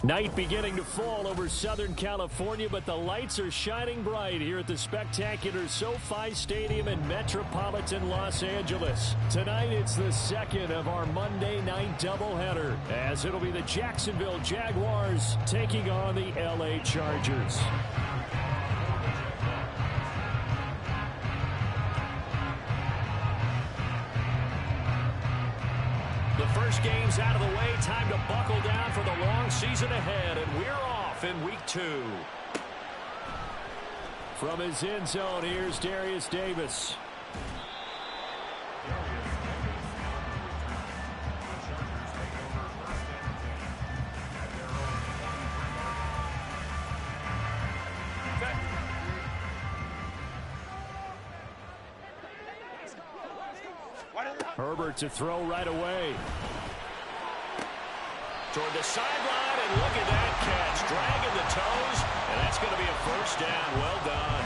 Night beginning to fall over Southern California, but the lights are shining bright here at the spectacular SoFi Stadium in metropolitan Los Angeles. Tonight, it's the second of our Monday night doubleheader, as it'll be the Jacksonville Jaguars taking on the LA Chargers. The first game's out of the way. Time to buckle down for the long season ahead, and we're off in week 2. From his end zone, here's Darius Davis. Herbert to throw right away. Toward the sideline, and look at that catch. Dragging the toes, and that's going to be a first down. Well done.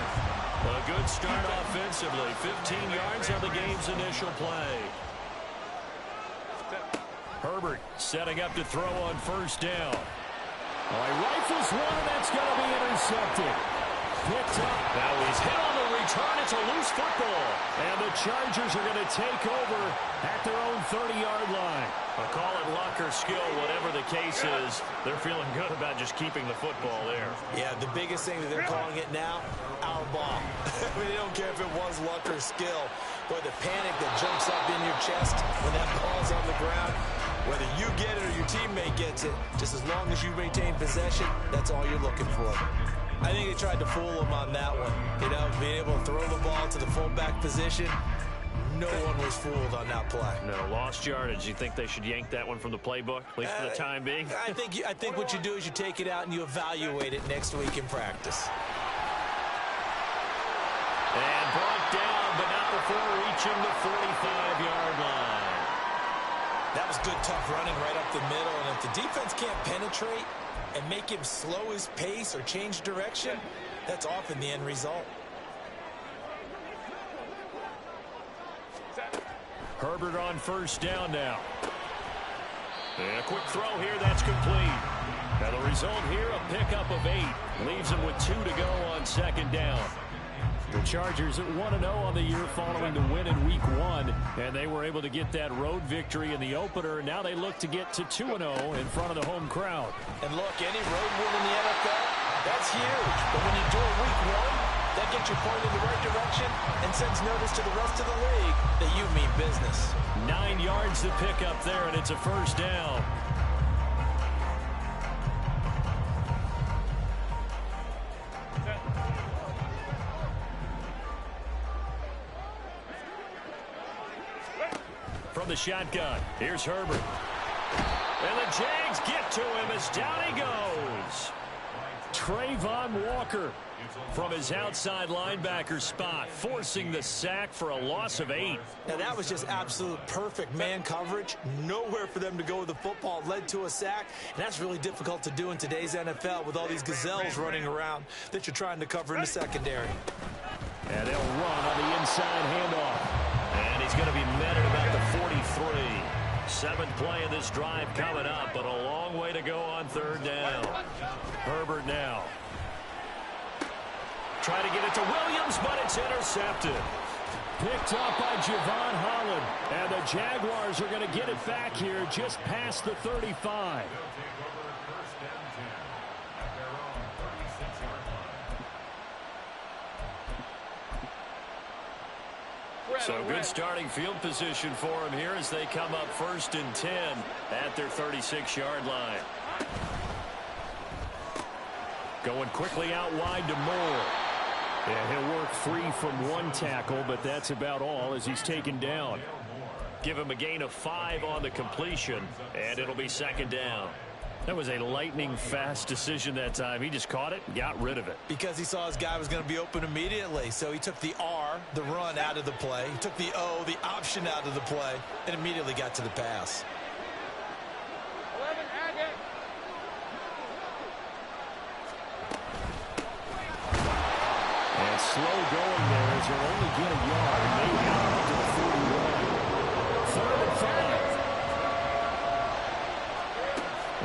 A good start offensively. 15 yards on the game's initial play. Herbert setting up to throw on first down. Oh, he rifles one, and that's going to be intercepted. Picked up. Now he's hit on the return. It's a loose football. And the Chargers are going to take over at their own 30-yard line. I'll call it luck or skill, whatever the case is. They're feeling good about just keeping the football there. Yeah, the biggest thing that they're calling it now, our ball. I mean, they don't care if it was luck or skill. But the panic that jumps up in your chest when that ball's on the ground, whether you get it or your teammate gets it, just as long as you maintain possession, that's all you're looking for. I think they tried to fool him on that one. You know, being able to throw the ball to the fullback position. No one was fooled on that play. No, lost yardage. You think they should yank that one from the playbook, at least for the time being? I think what you do is you take it out and you evaluate it next week in practice. And brought down, but not before reaching the 45-yard line. That was good, tough running right up the middle. And if the defense can't penetrate and make him slow his pace or change direction, that's often the end result. Herbert on first down now. And a quick throw here, that's complete. Now the result here, a pickup of 8. Leaves him with 2 to go on second down. The Chargers at 1-0 on the year following the win in week 1. And they were able to get that road victory in the opener. Now they look to get to 2-0 in front of the home crowd. And look, any road win in the NFL, that's huge. But when you do it week 1, that gets you pointed in the right direction and sends notice to the rest of the league that you mean business. 9 yards to pick up there, and it's a first down. From the shotgun, here's Herbert. And the Jags get to him as down he goes. Trayvon Walker from his outside linebacker spot, forcing the sack for a loss of 8. Now that was just absolute perfect man coverage. Nowhere for them to go with the football. Led to a sack, and that's really difficult to do in today's NFL with all these gazelles running around that you're trying to cover in the secondary. And they'll run on the inside handoff. And he's going to be met at about the 43. 7th play of this drive coming up, but a long way to go on third down. Herbert now. Try to get it to Williams, but it's intercepted. Picked up by Javon Holland. And the Jaguars are going to get it back here just past the 35. So good starting field position for him here as they come up 1st and 10 at their 36-yard line. Going quickly out wide to Moore. And he'll work free from 1 tackle, but that's about all as he's taken down. Give him a gain of 5 on the completion, and it'll be 2nd down. That was a lightning-fast decision that time. He just caught it and got rid of it. Because he saw his guy was going to be open immediately. So he took the R, the run, out of the play. He took the O, the option, out of the play, and immediately got to the pass. 11, Agate. And slow going there as he'll only get a yard. Maybe out to the 41. 3rd and 5.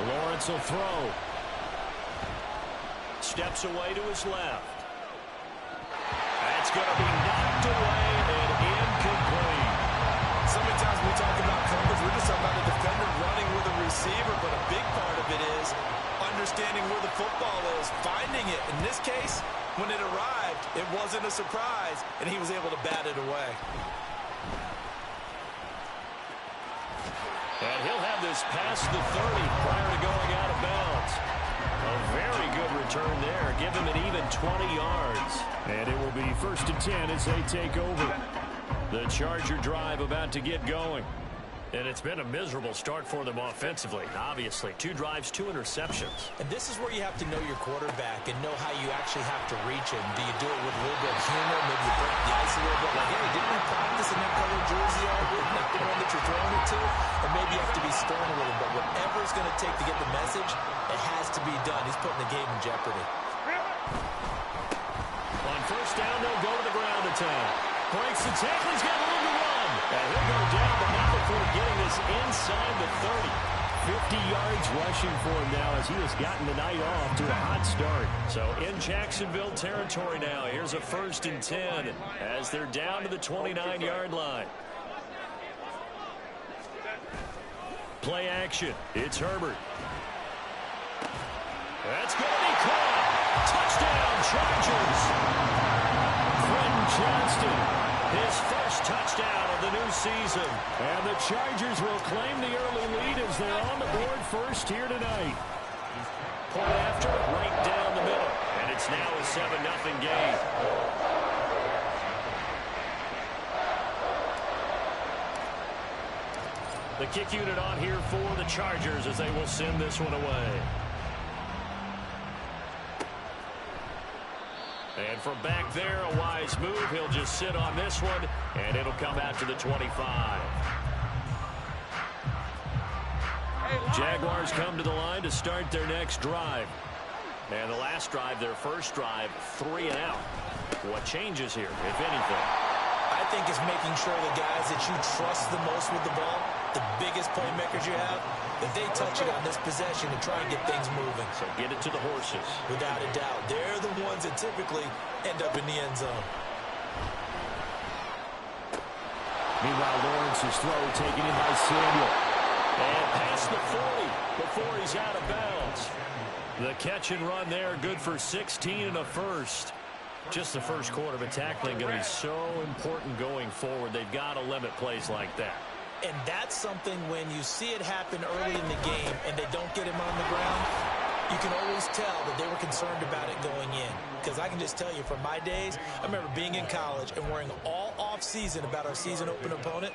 Lawrence will throw. steps away to his left. That's going to be knocked away and incomplete. So many times when we talk about coverage, we're just talking about a defender running with a receiver, but a big part of it is understanding where the football is, finding it. In this case, when it arrived, it wasn't a surprise, and he was able to bat it away. And he'll have this past the 30 prior to going out of bounds. A very good return there. Give him an even 20 yards. And it will be 1st and 10 as they take over. The Charger drive about to get going. And it's been a miserable start for them offensively, obviously. 2 drives, 2 interceptions. And this is where you have to know your quarterback and know how you actually have to reach him. Do you do it with a little bit of humor? Maybe you break the ice a little bit. Like, hey, didn't we practice in that colored jersey already? Not the one that you're throwing it to? And maybe you have to be stern a little bit. Whatever it's going to take to get the message, it has to be done. He's putting the game in jeopardy. On 1st down, they'll go to the ground attack. Breaks the tackle. He's got room to run. And he'll go down, but not before getting this inside the 30. 50 yards rushing for him now as he has gotten the night off to a hot start. So in Jacksonville territory now. Here's a 1st and 10 as they're down to the 29-yard line. Play action. It's Herbert. That's going to be caught. Touchdown, Chargers. Quentin Johnston, his first touchdown of the new season. And the Chargers will claim the early lead as they're on the board first here tonight. Point after, right down the middle. And it's now a 7-0 game. The kick unit on here for the Chargers as they will send this one away. And from back there, a wise move. He'll just sit on this one, and it'll come out to the 25. Jaguars come to the line to start their next drive. And the last drive, their first drive, 3 and out. What changes here, if anything? I think it's making sure the guys that you trust the most with the ball, the biggest playmakers you have, that they touch it on this possession and try and get things moving. So get it to the horses. Without a doubt. They're the ones that typically end up in the end zone. Meanwhile, Lawrence's throw taken in by Samuel. And past the 40 before he's out of bounds. The catch and run there, good for 16 and a first. Just the first quarter of tackling going to be so important going forward. They've got to limit plays like that. And that's something when you see it happen early in the game and they don't get him on the ground, you can always tell that they were concerned about it going in. Because I can just tell you from my days, I remember being in college and worrying all off-season about our season open opponent,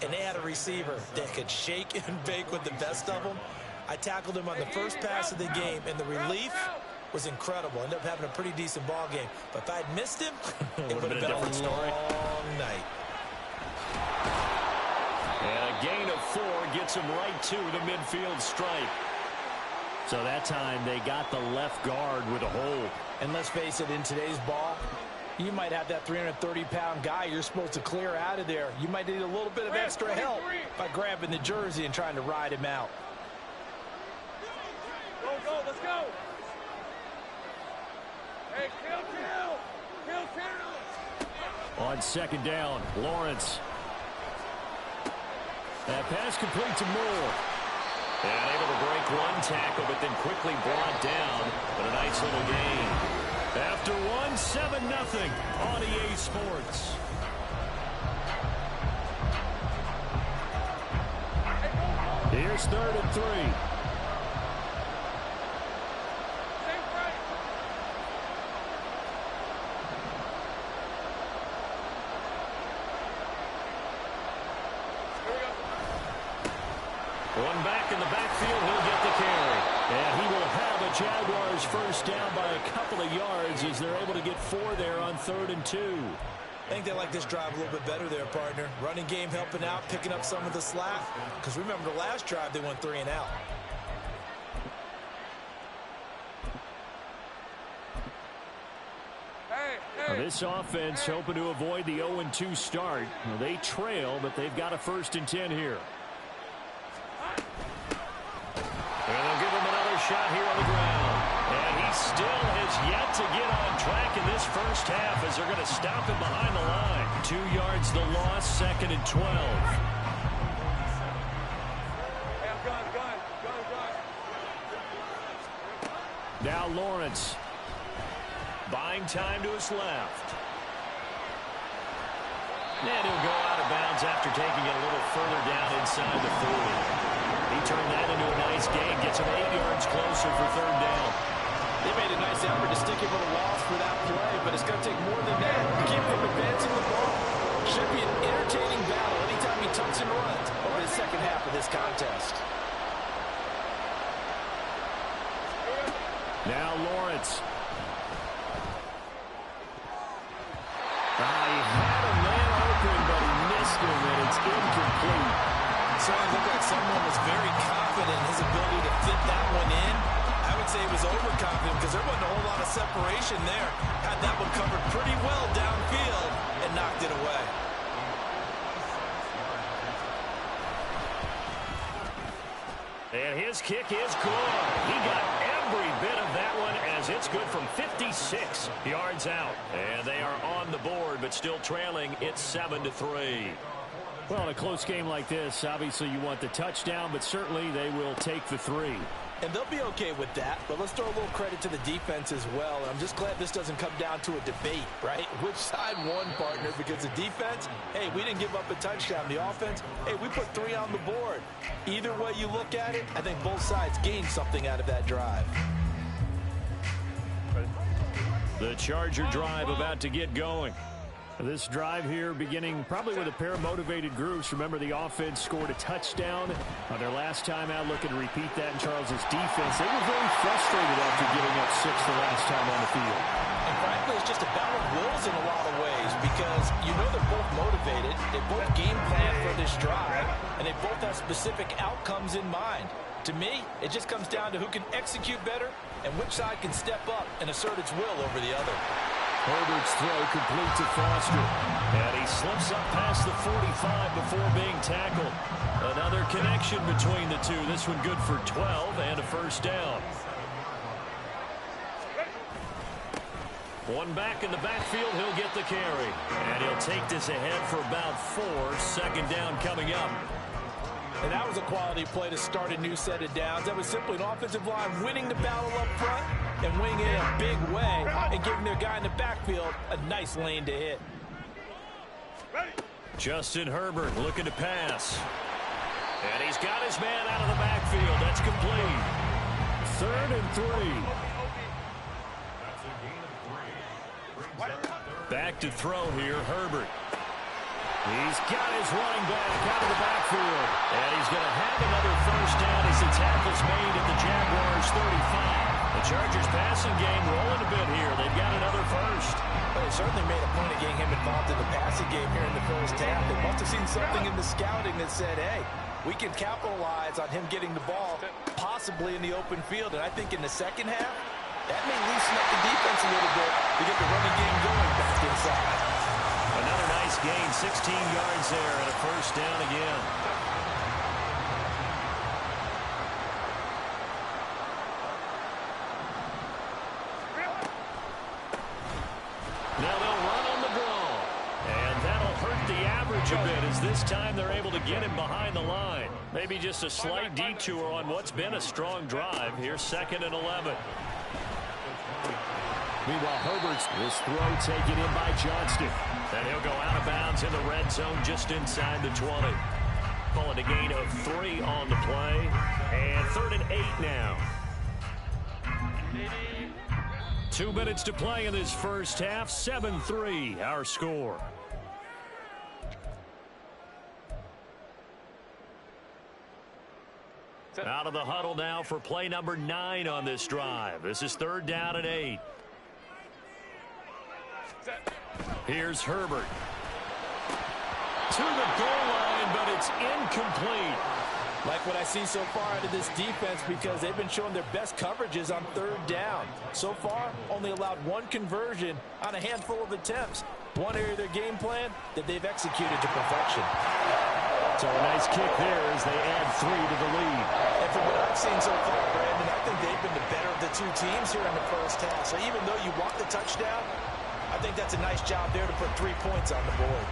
and they had a receiver that could shake and bake with the best of them. I tackled him on the first pass of the game, and the relief was incredible. Ended up having a pretty decent ball game. But if I had missed him, it would have been a long night. And a gain of 4 gets him right to the midfield stripe. So that time they got the left guard with a hold. And let's face it, in today's ball, you might have that 330-pound guy you're supposed to clear out of there. You might need a little bit of extra help by grabbing the jersey and trying to ride him out. Go, let's go. Hey, kill. On 2nd down, Lawrence. That pass complete to Moore. And able to break one tackle, but then quickly brought down. But a nice little gain. After 7-0 on EA Sports. Here's 3rd and 3. One back in the backfield, he'll get the carry. And he will have a Jaguars first down by a couple of yards as they're able to get 4 there on 3rd and 2. I think they like this drive a little bit better there, partner. Running game helping out, picking up some of the slack. Because remember the last drive, they went 3 and out. This offense hoping to avoid the 0-2 start. They trail, but they've got a 1st and 10 here. And they'll give him another shot here on the ground. And he still has yet to get on track in this first half as they're going to stop him behind the line. 2 yards the loss, 2nd and 12. Now Lawrence. Buying time to his left. And he'll go out of bounds after taking it a little further down inside the 40. He turned that into a nice gain. Gets him 8 yards closer for 3rd down. They made a nice effort to stick him with a loss for that play, but it's going to take more than that to keep him advancing the ball. Should be an entertaining battle anytime he tucks and runs over the second half of this contest. Now Lawrence. He had a man open, but he missed him, and it's incomplete. So it looked like someone was very confident in his ability to fit that one in. I would say he was overconfident because there wasn't a whole lot of separation there. Had that one covered pretty well downfield and knocked it away. And his kick is good. He got every bit of that one as it's good from 56 yards out. And they are on the board, but still trailing. It's 7-3. Well, in a close game like this, obviously you want the touchdown, but certainly they will take the 3. And they'll be okay with that, but let's throw a little credit to the defense as well. And I'm just glad this doesn't come down to a debate, right? Which side won, partner? Because the defense, hey, we didn't give up a touchdown. The offense, hey, we put 3 on the board. Either way you look at it, I think both sides gained something out of that drive. The Charger drive about to get going. This drive here beginning probably with a pair of motivated groups. Remember, the offense scored a touchdown on their last time out, looking to repeat that in Charles' defense. They were very frustrated after giving up 6 the last time on the field. And frankly, it's just a battle of wills in a lot of ways because you know they're both motivated. They both game plan for this drive, and they both have specific outcomes in mind. To me, it just comes down to who can execute better and which side can step up and assert its will over the other. Herbert's throw complete to Foster. And he slips up past the 45 before being tackled. Another connection between the two. This one good for 12 and a first down. One back in the backfield, he'll get the carry. And he'll take this ahead for about 4. 2nd down coming up. And that was a quality play to start a new set of downs. That was simply an offensive line winning the battle up front and winning it in a big way and giving their guy in the backfield a nice lane to hit. Justin Herbert looking to pass. And he's got his man out of the backfield. That's complete. 3rd and 3. Back to throw here, Herbert. He's got his running back out of the backfield. And he's going to have another first down as the tackle's made at the Jaguars 35. The Chargers passing game rolling a bit here. They've got another first. Well, they certainly made a point of getting him involved in the passing game here in the first half. They must have seen something in the scouting that said, hey, we can capitalize on him getting the ball possibly in the open field. And I think in the second half, that may loosen up the defense a little bit to get the running game going back inside. Another nice gain, 16 yards there, and a first down again. Now they'll run on the draw, and that'll hurt the average a bit as this time they're able to get him behind the line. Maybe just a slight detour on what's been a strong drive. Here's 2nd and 11. Meanwhile, Herbert's this throw taken in by Johnston. And he'll go out of bounds in the red zone just inside the 20. Calling a gain of 3 on the play. And 3rd and 8 now. 2 minutes to play in this first half. 7-3 our score. Out of the huddle now for play number 9 on this drive. This is 3rd down and 8. Here's Herbert. To the goal line, but it's incomplete. Like what I see so far out of this defense because they've been showing their best coverages on 3rd down. So far, only allowed 1 conversion on a handful of attempts. One area of their game plan that they've executed to perfection. So a nice kick there as they add 3 to the lead. And from what I've seen so far, Brandon, I think they've been the better of the two teams here in the first half. So even though you want the touchdown, I think that's a nice job there to put 3 points on the board.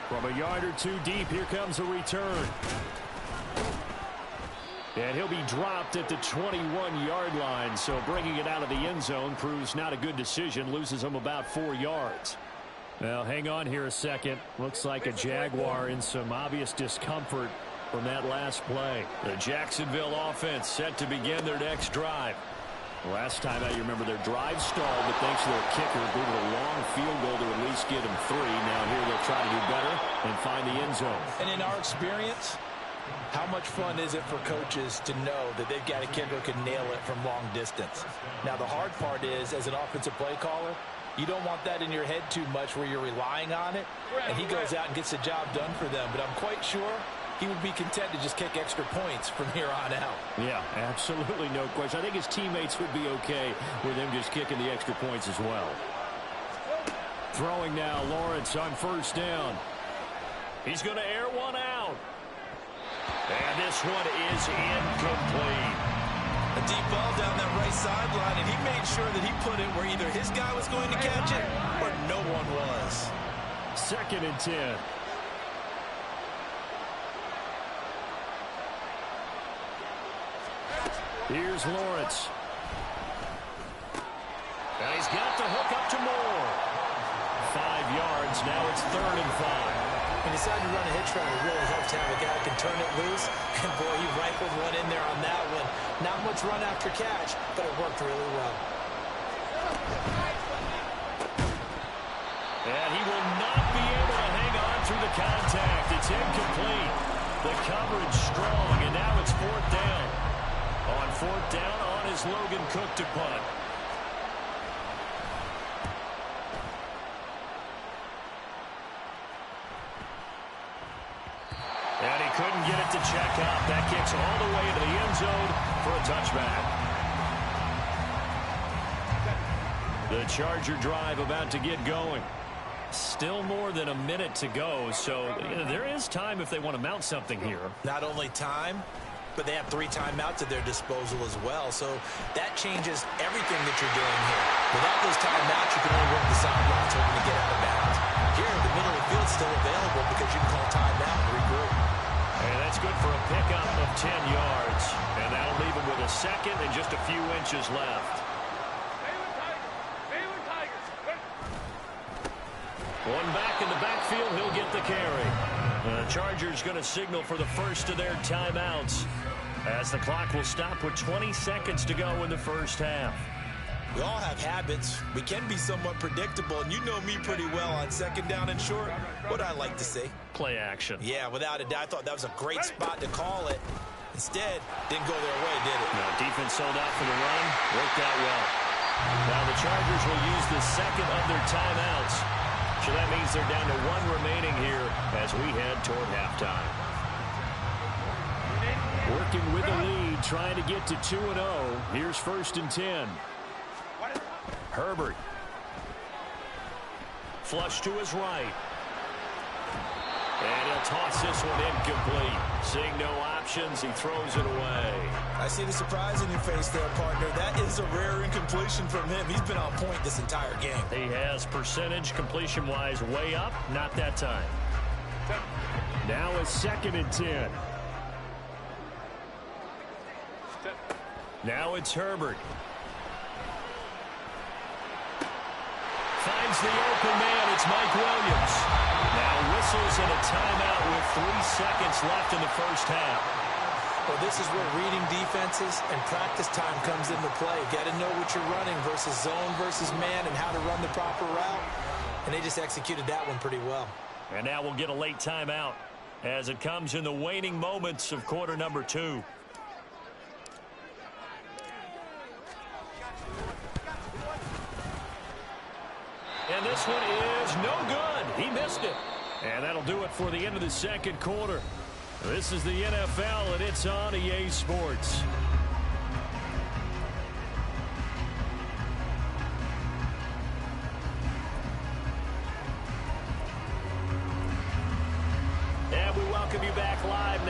From a yard or two deep, here comes a return. And he'll be dropped at the 21-yard line, so bringing it out of the end zone proves not a good decision, loses him about 4 yards. Now, hang on here a second. Looks like a Jaguar in some obvious discomfort from that last play. The Jacksonville offense set to begin their next drive. Last time out, you remember their drive stalled, but thanks to their kicker, they did a long field goal to at least get them 3. Now here they'll try to do better and find the end zone. And in our experience, how much fun is it for coaches to know that they've got a kicker who can nail it from long distance? Now, the hard part is, as an offensive play caller, you don't want that in your head too much where you're relying on it, and he goes out and gets the job done for them. But I'm quite sure he would be content to just kick extra points from here on out. Yeah, absolutely no question. I think his teammates would be okay with him just kicking the extra points as well. Throwing now, Lawrence on first down. He's going to air one out. And this one is incomplete. A deep ball down that right sideline, and he made sure that he put it where either his guy was going to catch it or no one was. 2nd and 10. Here's Lawrence. And he's got the hook up to Moore. 5 yards. Now it's 3rd and 5. He decided to run a hitch route. It really helped to have a guy who can turn it loose. And, boy, he rifled one in there on that one. Not much run after catch, but it worked really well. And he will not be able to hang on through the contact. It's incomplete. The coverage strong, and now it's 4th down. On 4th down, on is Logan Cook to punt. And he couldn't get it to check up. That kicks all the way into the end zone for a touchback. The Charger drive about to get going. Still more than a minute to go, so there is time if they want to mount something here. Not only time, but they have 3 timeouts at their disposal as well. So that changes everything that you're doing here. Without those timeouts, you can only work the sidelines hoping to get out of bounds. Here, the middle of the field is still available because you can call timeout and regroup. And that's good for a pickup of 10 yards. And that'll leave him with a 2nd and just a few inches left. One back in the backfield, he'll get the carry. The Chargers going to signal for the first of their timeouts as the clock will stop with 20 seconds to go in the first half. We all have habits. We can be somewhat predictable, and you know me pretty well on 2nd down and short. What I like to say? Play action. Yeah, without a doubt, I thought that was a great spot to call it. Instead, didn't go their way, did it? No, defense sold out for the run. Worked out well. Now the Chargers will use the 2nd of their timeouts. So that means they're down to 1 remaining here as we head toward halftime. Working with the lead, trying to get to 2-0. Here's 1st and 10. Herbert. Flush to his right. And he'll toss this one incomplete. Seeing no options, he throws it away. I see the surprise in your face there, partner. That is a rare incompletion from him. He's been on point this entire game. He has percentage completion-wise way up. Not that time. Now it's 2nd and 10. Now it's Herbert. Finds the open man. It's Mike Williams. Now whistles and a timeout with 3 seconds left in the first half. Well, this is where reading defenses and practice time comes into play. Got to know what you're running versus zone versus man and how to run the proper route. And they just executed that one pretty well. And now we'll get a late timeout as it comes in the waning moments of quarter number 2. And this one is no good. He missed it. And that'll do it for the end of the 2nd quarter. This is the NFL, and it's on EA Sports. And we welcome you back live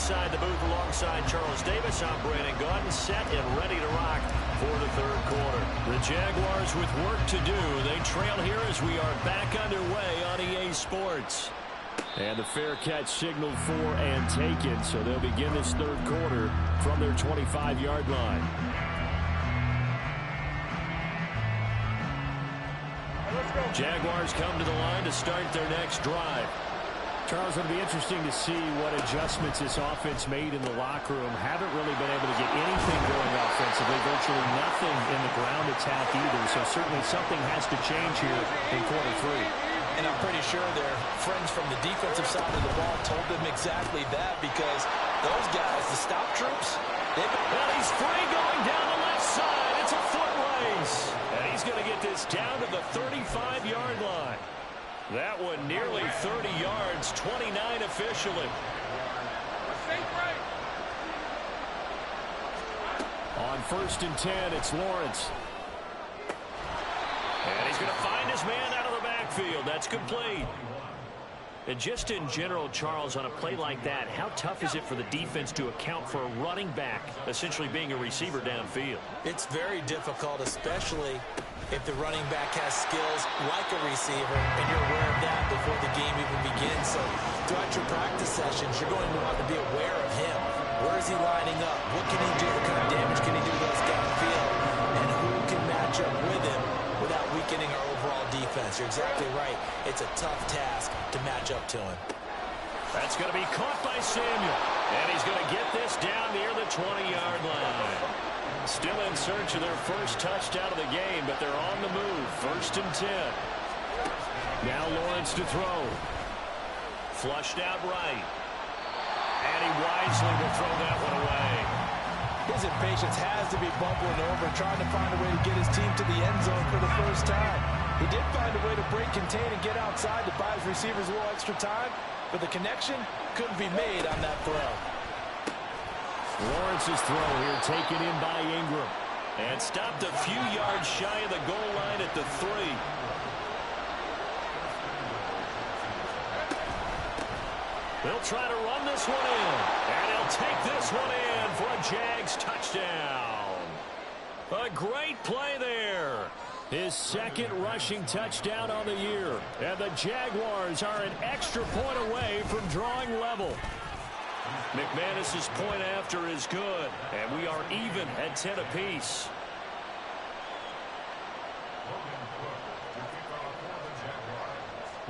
inside the booth alongside Charles Davis. I'm Brandon Gaudin, set and ready to rock for the third quarter. The Jaguars with work to do. They trail here as we are back underway on EA Sports. And the fair catch signaled for and taken, so they'll begin this third quarter from their 25-yard line. Jaguars come to the line to start their next drive. Charles, it'll be interesting to see what adjustments this offense made in the locker room. Haven't really been able to get anything going offensively. Virtually nothing in the ground attack either. So certainly something has to change here in quarter three. And I'm pretty sure their friends from the defensive side of the ball told them exactly that, because those guys, the stop troops, well, he's free going down the left side. It's a foot race. And he's going to get this down to the 35-yard line. That one nearly 30 yards, 29 officially. On 1st and 10, it's Lawrence. And he's going to find his man out of the backfield. That's complete. And just in general, Charles, on a play like that, how tough is it for the defense to account for a running back essentially being a receiver downfield? It's very difficult, especially if the running back has skills like a receiver, and you're aware of that before the game even begins. So throughout your practice sessions, you're going to want to be aware of him. Where is he lining up? What can he do? What kind of damage can he do to us downfield? And who can match up with him without weakening our overall defense? You're exactly right. It's a tough task to match up to him. That's going to be caught by Samuel. And he's going to get this down near the 20-yard line. Still in search of their first touchdown of the game, but they're on the move. 1st and 10. Now Lawrence to throw. Flushed out right. And he wisely will throw that one away. his impatience has to be bubbling over, trying to find a way to get his team to the end zone for the first time. He did find a way to break, contain, and get outside to buy his receivers a little extra time, but the connection couldn't be made on that throw. Lawrence's throw here taken in by Ingram. And stopped a few yards shy of the goal line at the 3. They'll try to run this one in. And he'll take this one in for a Jags touchdown. A great play there. His second rushing touchdown on the year. And the Jaguars are an extra point away from drawing level. McManus's point after is good, and we are even at 10 apiece.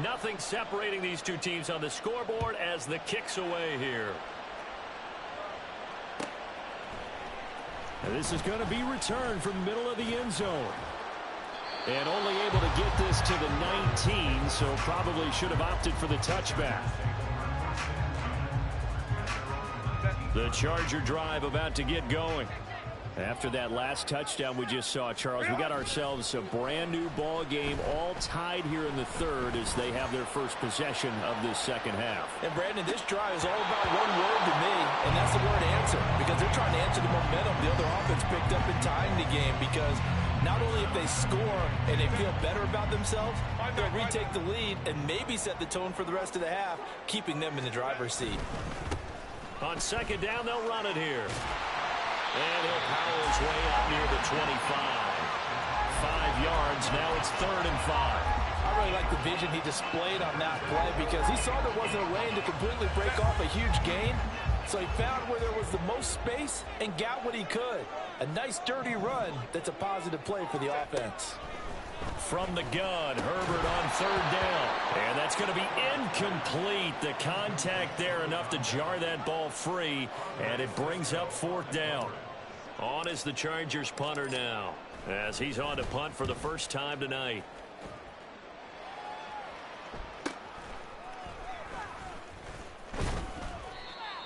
Nothing separating these two teams on the scoreboard as the kick's away here. And this is going to be returned from the middle of the end zone. And only able to get this to the 19, so probably should have opted for the touchback. The Charger drive about to get going. After that last touchdown we just saw, Charles, we got ourselves a brand new ball game, all tied here in the third as they have their first possession of this second half. And Brandon, this drive is all about one word to me, and that's the word answer, because they're trying to answer the momentum the other offense picked up in tying the game, because not only if they score and they feel better about themselves, they'll retake the lead and maybe set the tone for the rest of the half, keeping them in the driver's seat. On second down, they'll run it here. And he'll power his way up near the 25. 5 yards. Now it's 3rd and 5. I really like the vision he displayed on that play because he saw there wasn't a lane to completely break off a huge gain. So he found where there was the most space and got what he could. A nice dirty run that's a positive play for the offense. From the gun, Herbert on 3rd down. And that's going to be incomplete. The contact there enough to jar that ball free. And it brings up 4th down. On is the Chargers punter now, as he's on to punt for the first time tonight.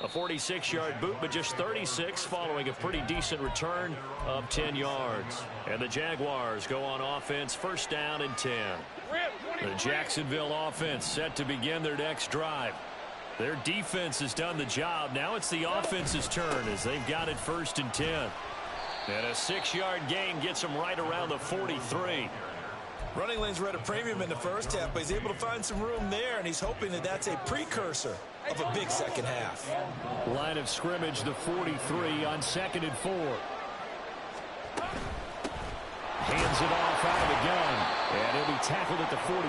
A 46-yard boot, but just 36 following a pretty decent return of 10 yards. And the Jaguars go on offense, 1st down and 10. The Jacksonville offense set to begin their next drive. Their defense has done the job. Now it's the offense's turn as they've got it 1st and 10. And a 6-yard gain gets them right around the 43. Running lanes were at a premium in the first half, but he's able to find some room there, and he's hoping that that's a precursor of a big second half. Line of scrimmage, the 43 on 2nd and 4. Hands it off out of the gun. And he'll be tackled at the 45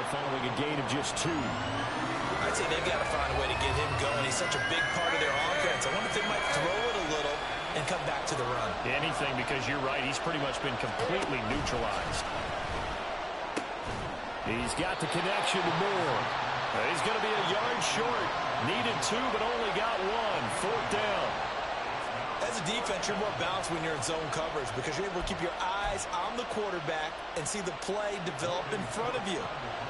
following a gain of just 2. I'd say they've got to find a way to get him going. He's such a big part of their offense. I wonder if they might throw it a little and come back to the run. Anything, because you're right. He's pretty much been completely neutralized. He's got the connection to Moore. He's going to be a yard short. Needed 2, but only got 1. 4th down. As a defense, you're more balanced when you're in zone coverage because you're able to keep your eyes on the quarterback and see the play develop in front of you.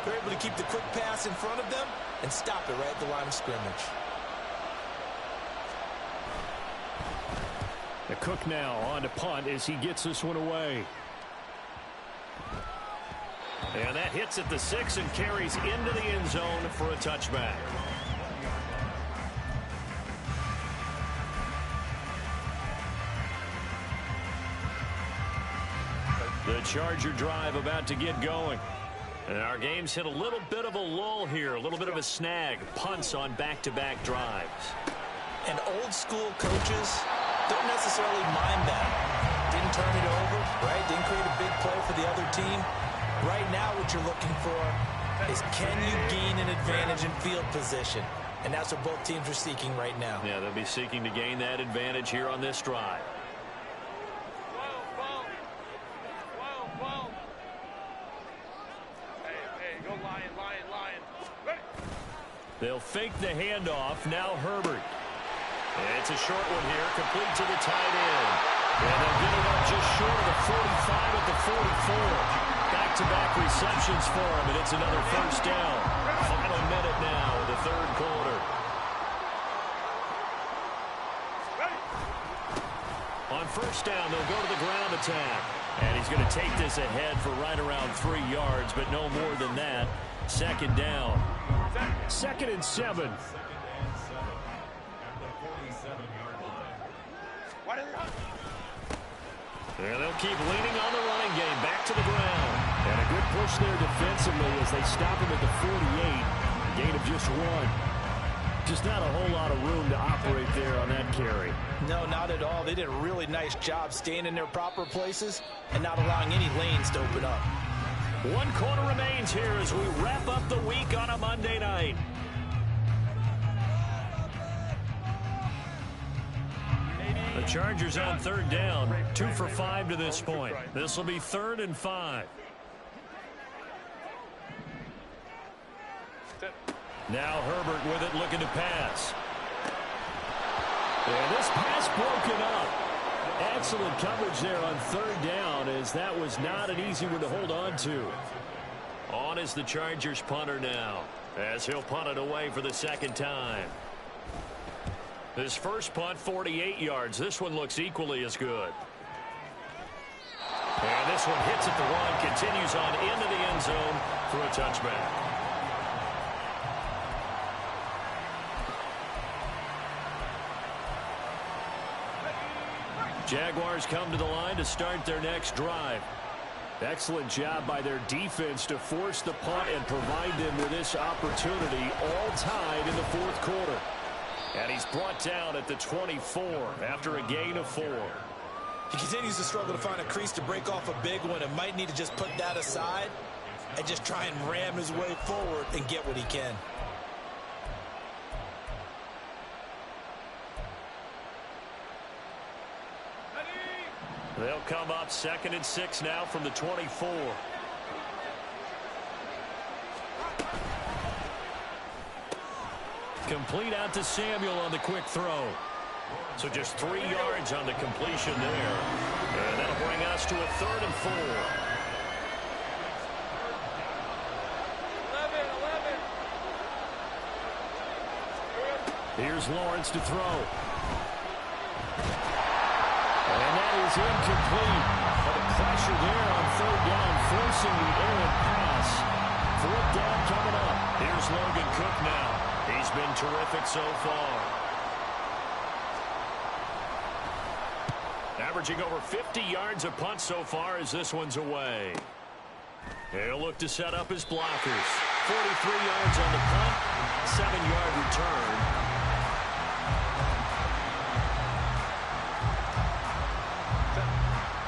You're able to keep the quick pass in front of them and stop it right at the line of scrimmage. The Cook now on to punt as he gets this one away. And that hits at the 6 and carries into the end zone for a touchback. The Charger drive about to get going. And our game's hit a little bit of a lull here, a little bit of a snag. Punts on back-to-back drives. And old school coaches don't necessarily mind that. Didn't turn it over, right? Didn't create a big play for the other team. Right now what you're looking for is can you gain an advantage in field position? And that's what both teams are seeking right now. Yeah, they'll be seeking to gain that advantage here on this drive. They'll fake the handoff. Now Herbert. And it's a short one here, complete to the tight end. And they'll get it up just short of the 45 at the 44. Back-to-back receptions for him, and it's another 1st down. Final minute now of the 3rd quarter. On 1st down, they'll go to the ground attack. And he's going to take this ahead for right around 3 yards, but no more than that. 2nd down. 2nd and 7. And they'll keep leaning on the running game. Back to the ground. And a good push there defensively as they stop him at the 48. Gain of just 1. Just not a whole lot of room to operate there on that carry. No, not at all. They did a really nice job staying in their proper places and not allowing any lanes to open up. 1 quarter remains here as we wrap up the week on a Monday night. The Chargers on 3rd down, 2 for 5 to this point. This will be 3rd and 5. Now Herbert with it, looking to pass. And this pass broken up. Excellent coverage there on 3rd down, as that was not an easy one to hold on to. On is the Chargers punter now, as he'll punt it away for the 2nd time. His first punt, 48 yards. This one looks equally as good. And this one hits at the 1, continues on into the end zone for a touchback. Jaguars come to the line to start their next drive. Excellent job by their defense to force the punt and provide them with this opportunity, all tied in the 4th quarter. And he's brought down at the 24 after a gain of 4. He continues to struggle to find a crease to break off a big one and might need to just put that aside and just try and ram his way forward and get what he can. They'll come up 2nd and 6 now from the 24. Complete out to Samuel on the quick throw. So just 3 yards on the completion there. And that'll bring us to a 3rd and 4. 11. Here's Lawrence to throw. And that is incomplete. But the pressure there on 3rd down, forcing the errant pass. 4th down coming up. Here's Logan Cook now. He's been terrific so far. Averaging over 50 yards a punt so far as this one's away. He'll look to set up his blockers. 43 yards on the punt, 7-yard return.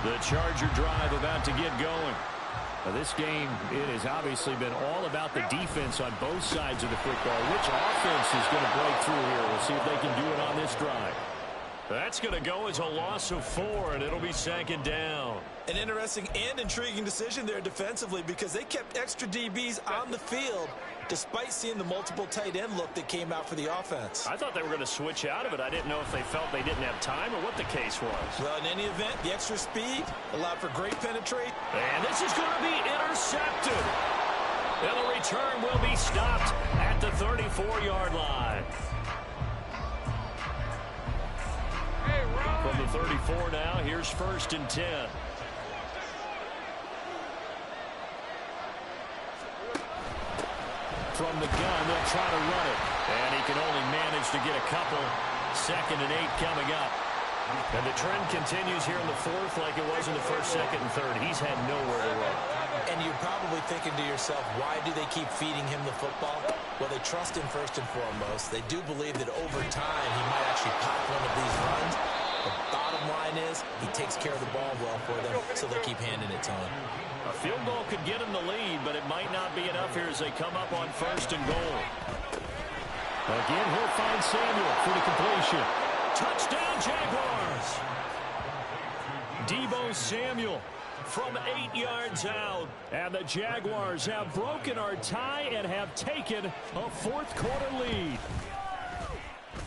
The Charger drive about to get going. Now this game, it has obviously been all about the defense on both sides of the football. Which offense is going to break through here? We'll see if they can do it on this drive. That's going to go as a loss of 4, and it'll be 2nd down. An interesting and intriguing decision there defensively because they kept extra DBs on the field despite seeing the multiple tight end look that came out for the offense. I thought they were going to switch out of it. I didn't know if they felt they didn't have time or what the case was. Well, in any event, the extra speed allowed for great penetration. And this is going to be intercepted. And the return will be stopped at the 34-yard line. From the 34 now, here's 1st and 10. From the gun, they'll try to run it. And he can only manage to get a couple. 2nd and 8 coming up. And the trend continues here in the 4th like it was in the 1st, 2nd, and 3rd. He's had nowhere to run. And you're probably thinking to yourself, why do they keep feeding him the football? Well, they trust him first and foremost. They do believe that over time he might actually pop one of these runs. The bottom line is he takes care of the ball well for them, so they keep handing it to him. A field goal could get him the lead, but it might not be enough here as they come up on 1st and goal. Again, he'll find Samuel for the completion. Touchdown, Jaguars! Deebo Samuel from 8 yards out. And the Jaguars have broken our tie and have taken a 4th quarter lead.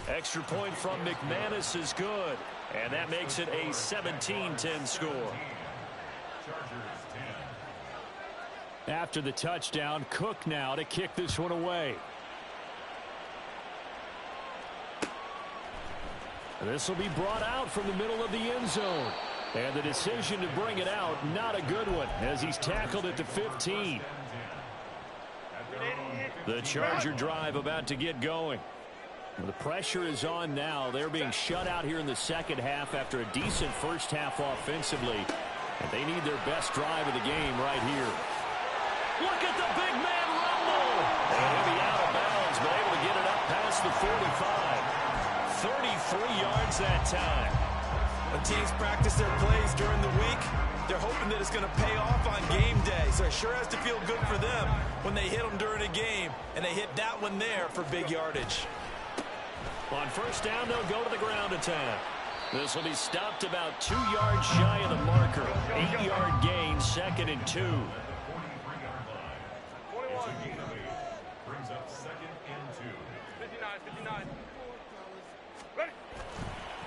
Extra point from McManus is good. And that makes it a 17-10 score. After the touchdown, Cook now to kick this one away. This will be brought out from the middle of the end zone. And the decision to bring it out, not a good one, as he's tackled at the 15. The Charger drive about to get going. The pressure is on now. They're being shut out here in the 2nd half after a decent 1st half offensively. And they need their best drive of the game right here. Look at the big man rumble. And he'll be out of bounds, but able to get it up past the 45. 33 yards that time. When teams practice their plays during the week, they're hoping that it's going to pay off on game day. So it sure has to feel good for them when they hit them during a game. And they hit that one there for big yardage. On 1st down, they'll go to the ground attack. This will be stopped about 2 yards shy of the marker. 8-yard gain, 2nd and 2. Brings up 2nd and 2. 59.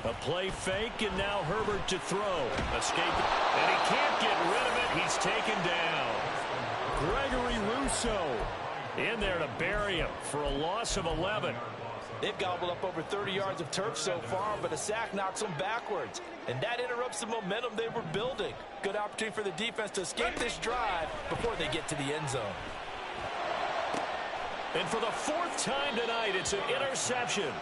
A play fake, and now Herbert to throw. Escape, and he can't get rid of it. He's taken down. Gregory Rousseau in there to bury him for a loss of 11. They've gobbled up over 30 yards of turf so far, but a sack knocks them backwards. And that interrupts the momentum they were building. Good opportunity for the defense to escape this drive before they get to the end zone. And for the 4th time tonight, it's an interception.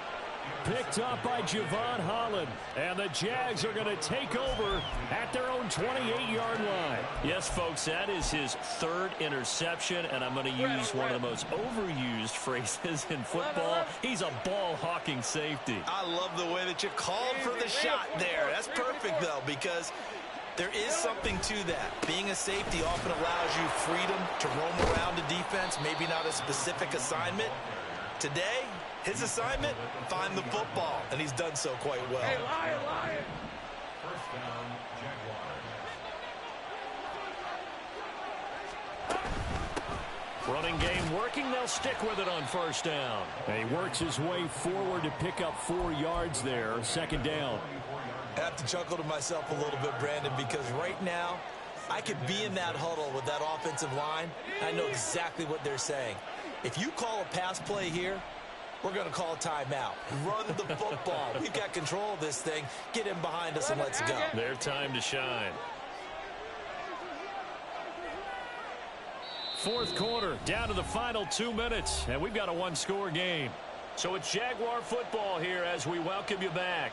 Picked up by Javon Holland. And the Jags are going to take over at their own 28-yard line. Yes, folks, that is his 3rd interception, and I'm going to use one of the most overused phrases in football. He's a ball-hawking safety. I love the way that you called for the shot there. That's perfect, though, because there is something to that. Being a safety often allows you freedom to roam around the defense, maybe not a specific assignment. Today, his assignment, find the football, and he's done so quite well. Hey, Lion. 1st down, Jaguars. Running game working. They'll stick with it on 1st down. And he works his way forward to pick up 4 yards there. 2nd down. I have to chuckle to myself a little bit, Brandon, because right now, I could be in that huddle with that offensive line. I know exactly what they're saying. If you call a pass play here, we're going to call a timeout. Run the football. We've got control of this thing. Get him behind us and let's go. Their time to shine. 4th quarter, down to the final 2 minutes, and we've got a 1-score game. So it's Jaguar football here as we welcome you back.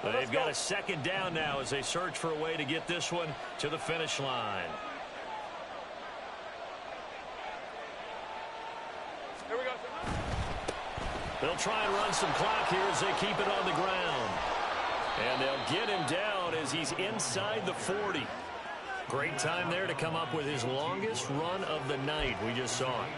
They've got a 2nd down now as they search for a way to get this one to the finish line. They'll try and run some clock here as they keep it on the ground. And they'll get him down as he's inside the 40. Great time there to come up with his longest run of the night. We just saw it.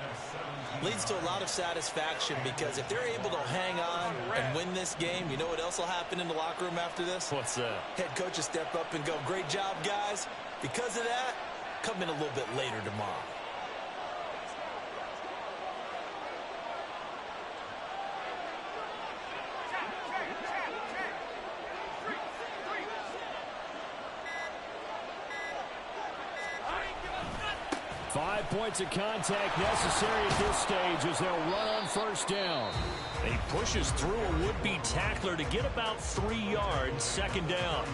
Leads to a lot of satisfaction because if they're able to hang on and win this game, you know what else will happen in the locker room after this? What's that? Head coach will step up and go, great job, guys. Because of that, come in a little bit later tomorrow. Five points of contact necessary at this stage as they'll run on first down. He pushes through a would-be tackler to get about 3 yards, second down.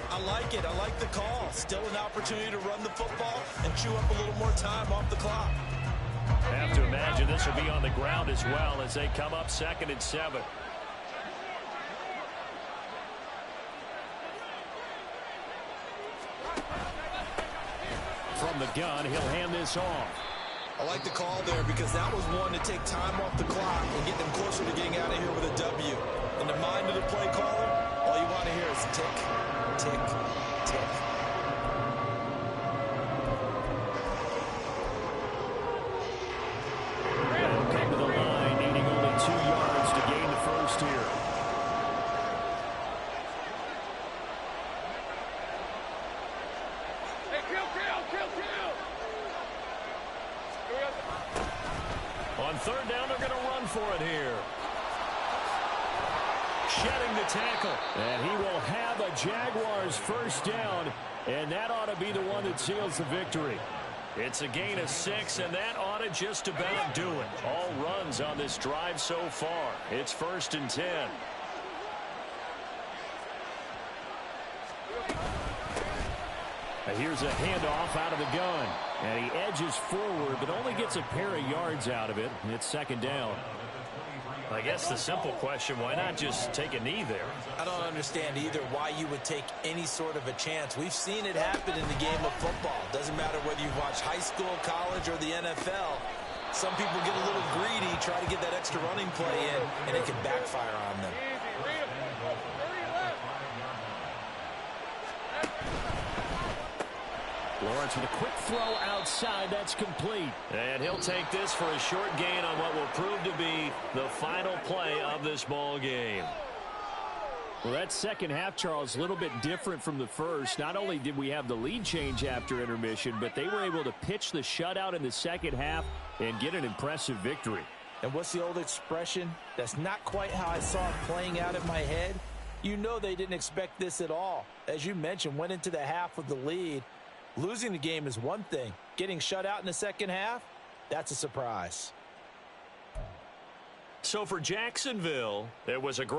I like it. I like the call. Still an opportunity to run the football and chew up a little more time off the clock. I have to imagine this will be on the ground as well as they come up 2nd and 7. From the gun, he'll hand this off. I like the call there because that was one to take time off the clock and get them closer to getting out of here with a W. In the mind of the play caller, all you want to hear is tick, tick, tick. They'll come to the line, needing only 2 yards to gain the first here. On 3rd down, they're going to run for it here. Shedding the tackle. And he will have a Jaguars first down, and that ought to be the one that seals the victory. It's a gain of 6, and that ought to just about do it. All runs on this drive so far. It's 1st and 10. Here's a handoff out of the gun. And he edges forward, but only gets a pair of yards out of it. And it's 2nd down. I guess the simple question, why not just take a knee there? I don't understand either why you would take any sort of a chance. We've seen it happen in the game of football. Doesn't matter whether you've watched high school, college, or the NFL. Some people get a little greedy, try to get that extra running play in, and it can backfire on them. Lawrence with a quick throw outside. That's complete. And he'll take this for a short gain on what will prove to be the final play of this ball game. Well, that second half, Charles, a little bit different from the first. Not only did we have the lead change after intermission, but they were able to pitch the shutout in the second half and get an impressive victory. And what's the old expression? That's not quite how I saw it playing out in my head. You know they didn't expect this at all. As you mentioned, went into the half with the lead. Losing the game is one thing. Getting shut out in the second half, that's a surprise. So for Jacksonville, it was a great